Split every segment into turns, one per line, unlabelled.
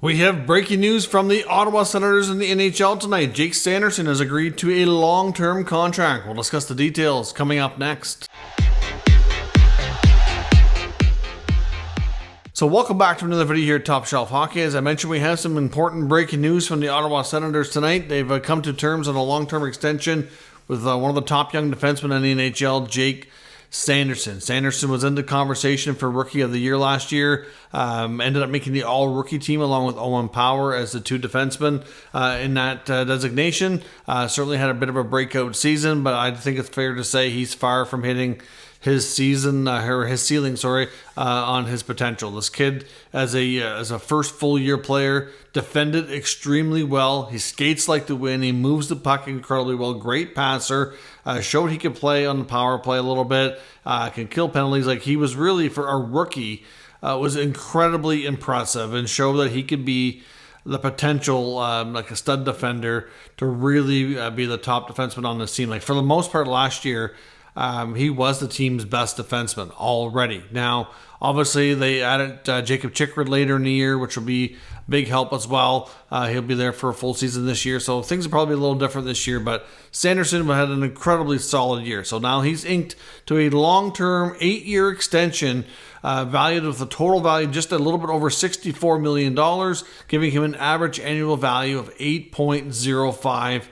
We have breaking news from the Ottawa Senators in the NHL tonight. Jake Sanderson has agreed to a long-term contract. We'll discuss the details coming up next. So welcome back to another video here at Top Shelf Hockey. As I mentioned, we have some important breaking news from the Ottawa Senators tonight. They've come to terms on a long-term extension with one of the top young defensemen in the NHL, Jake Sanderson. Sanderson was in the conversation for Rookie of the Year last year. Ended up making the All-Rookie team along with Owen Power as the two defensemen in that designation. Certainly had a bit of a breakout season, but I think it's fair to say he's far from hitting his season or his ceiling, on his potential. This kid, as a first full year player, defended extremely well. He skates like the wind. He moves the puck incredibly well. Great passer. Showed he could play on the power play a little bit. Can kill penalties. Like, he was really, for a rookie, was incredibly impressive and showed that he could be the potential, like a stud defender, to really be the top defenseman on this team. Like, for the most part last year, he was the team's best defenseman already. Now, obviously, they added Jacob Chikrin later in the year, which will be a big help as well. He'll be there for a full season this year, so things are probably a little different this year, but Sanderson had an incredibly solid year. So now he's inked to a long-term 8-year extension valued with a total value just a little bit over $64 million, giving him an average annual value of $8.05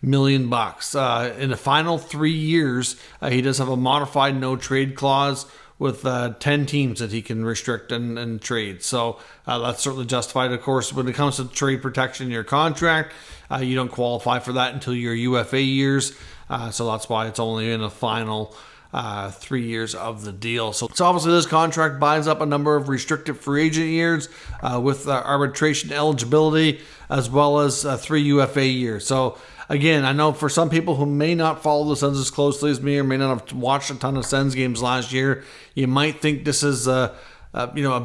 million. In the final 3 years, he does have a modified no trade clause with 10 teams that he can restrict and trade. So that's certainly justified. Of course, when it comes to trade protection in your contract, you don't qualify for that until your UFA years. So that's why it's only in the final 3 years of the deal. So obviously this contract buys up a number of restricted free agent years with arbitration eligibility, as well as 3 UFA years. So again, I know for some people who may not follow the Sens as closely as me or may not have watched a ton of Sens games last year, you might think this is a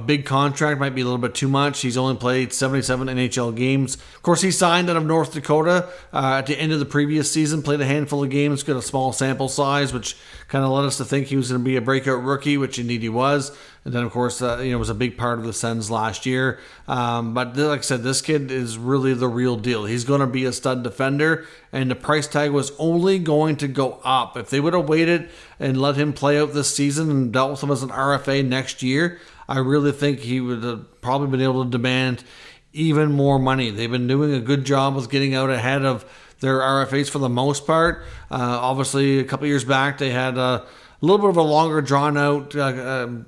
big contract, might be a little bit too much. He's only played 77 NHL games. Of course, he signed out of North Dakota at the end of the previous season, played a handful of games, got a small sample size, which kind of led us to think he was going to be a breakout rookie, which indeed he was. And then, of course, was a big part of the Sens last year. But like I said, this kid is really the real deal. He's going to be a stud defender, and the price tag was only going to go up. If they would have waited and let him play out this season and dealt with him as an RFA next year, I really think he would have probably been able to demand even more money. They've been doing a good job with getting out ahead of their RFAs for the most part. Obviously, a couple years back, they had a little bit of a longer drawn-out,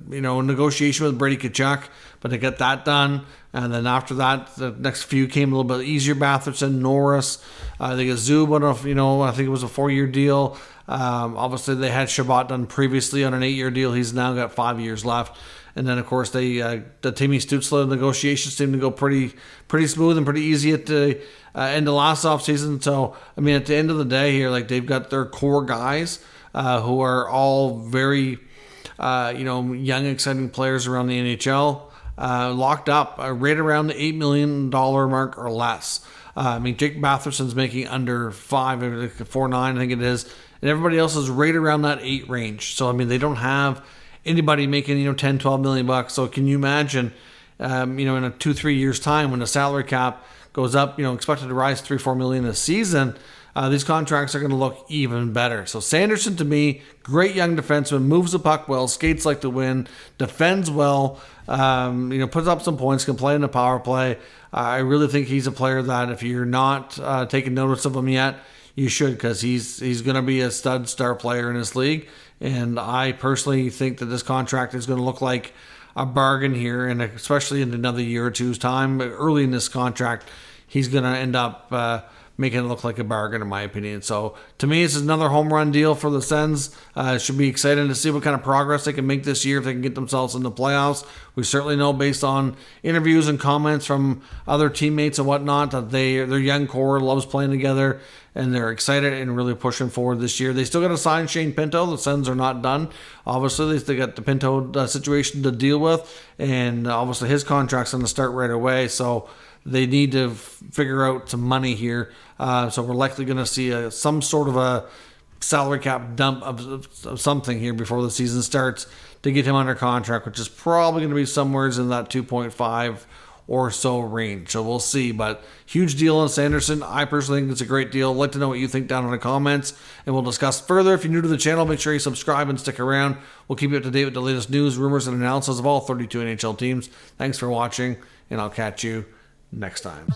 negotiation with Brady Tkachuk, but to get that done. And then after that, the next few came a little bit easier. Batherson, Norris, I think Zub went off, I think it was a 4-year deal. Obviously, they had Shabbat done previously on an 8-year deal. He's now got 5 years left. And then, of course, the Timmy Stützle negotiations seemed to go pretty smooth and pretty easy at the end of last offseason. So, I mean, at the end of the day here, like, they've got their core guys who are all very, young, exciting players around the NHL, locked up right around the $8 million mark or less. Jake Batherson's making under 5, 4.9, I think it is. And everybody else is right around that 8 range. So, they don't have anybody making, $10, $12 million. So can you imagine, in a 2-3 years time when the salary cap goes up, expected to rise $3-4 million a season, these contracts are going to look even better. So Sanderson, to me, great young defenseman, moves the puck well, skates like the wind, defends well, puts up some points, can play in the power play. I really think he's a player that if you're not taking notice of him yet, you should, because he's going to be a stud star player in this league. And I personally think that this contract is going to look like a bargain here, and especially in another year or two's time. Early in this contract, he's going to end up making it look like a bargain, in my opinion. So to me, this is another home run deal for the Sens. It should be exciting to see what kind of progress they can make this year if they can get themselves in the playoffs. We certainly know, based on interviews and comments from other teammates and whatnot, that their young core loves playing together, and they're excited and really pushing forward this year. They still got to sign Shane Pinto. The Sens are not done. Obviously, they got the Pinto situation to deal with, and obviously his contract's going to start right away. So they need to figure out some money here. So we're likely going to see some sort of a salary cap dump of something here before the season starts to get him under contract, which is probably going to be somewhere in that 2.5 or so range. So we'll see. But huge deal on Sanderson. I personally think it's a great deal. I'd like to know what you think down in the comments, and we'll discuss further. If you're new to the channel, make sure you subscribe and stick around. We'll keep you up to date with the latest news, rumors, and analysis of all 32 NHL teams. Thanks for watching, and I'll catch you next time.